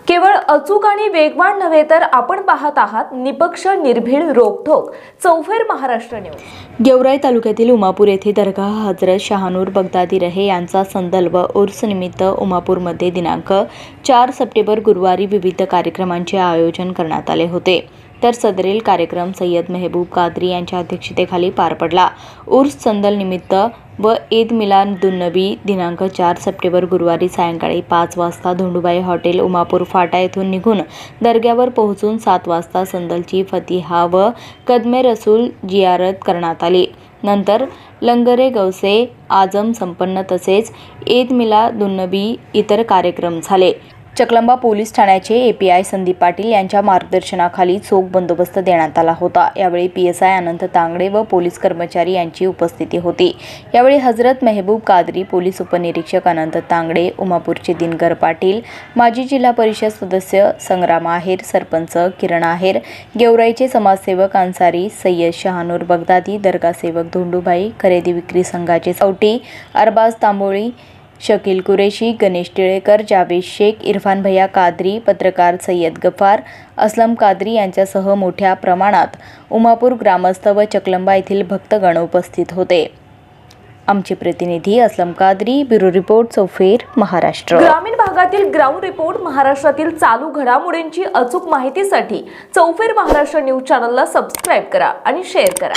केवळ अचूक आणि वेगवान नव्हे तर आपण पाहत आहात निपक्ष निर्भीड रोखोक चौफेर महाराष्ट्र न्यूज। गेवराई तालुक्यातील उमापूर येथे दरगाह हजरत शाहनूर बगदादी रहे यांचा संदर्भ उर्स निमित्त उमापूरमध्ये दिनांक 4 सप्टेंबर गुरुवारी विविध कार्यक्रमांचे आयोजन करण्यात आले होते। तर सदरील कार्यक्रम सय्यद मेहबूब कादरी यांच्या अध्यक्षतेखाली पार पडला। उर्स संदल निमित्त व ईद मिलादुन्नबी दिनांक 4 सप्टेंबर गुरुवारी सायंकाळी 5 वाजता धोंडूबाई हॉटेल उमापूर फाटा येथून निघून दर्ग्यावर पोहोचून 7 वाजता संदलची फतिहा व कदमे रसूल जियारत करण्यात आली। नंतर लंगरे गौसे आजम संपन्न तसेच ईद मिलादुन्नबी इतर कार्यक्रम झाले। चकलंबा पोलीस ठाण्याचे एपीआय संदीप पाटील यांच्या मार्गदर्शनाखाली चोख बंदोबस्त देण्यात आला होता। यावेळी पीएसआय अनंत तांगडे व पोलीस कर्मचारी यांची उपस्थिती होती। यावेळी हजरत मेहबूब कादरी, पोलीस उपनिरीक्षक अनंत तांगडे, उमापूरचे दिनकर पाटील, माजी जिल्हा परिषद सदस्य संग्राम आहेर, सरपंच किरण आहेर, गेवराईचे समाजसेवक अन्सारी, सय्यद शाहनूर बगदादी, दर्गा सेवक धोंडूबाई, खरेदी विक्री संघाचे चौटी अरबाज तांबोळी, शकील कुरेशी, गणेश टिळेकर, जावेद शेख, इरफान भैया कादरी, पत्रकार सय्यद गफार, असलम कादरी यांच्यासह मोठ्या प्रमाणात उमापूर ग्रामस्थ व चकलंबा येथील भक्तगण उपस्थित होते। आमचे प्रतिनिधी असलम कादरी, ब्युरो रिपोर्ट चौफेर महाराष्ट्र। ग्रामीण भागातील ग्राउंड रिपोर्ट महाराष्ट्रातील चालू घडामोडींची अचूक माहितीसाठी चौफेर महाराष्ट्र न्यूज चॅनलला सबस्क्राइब करा आणि शेअर करा।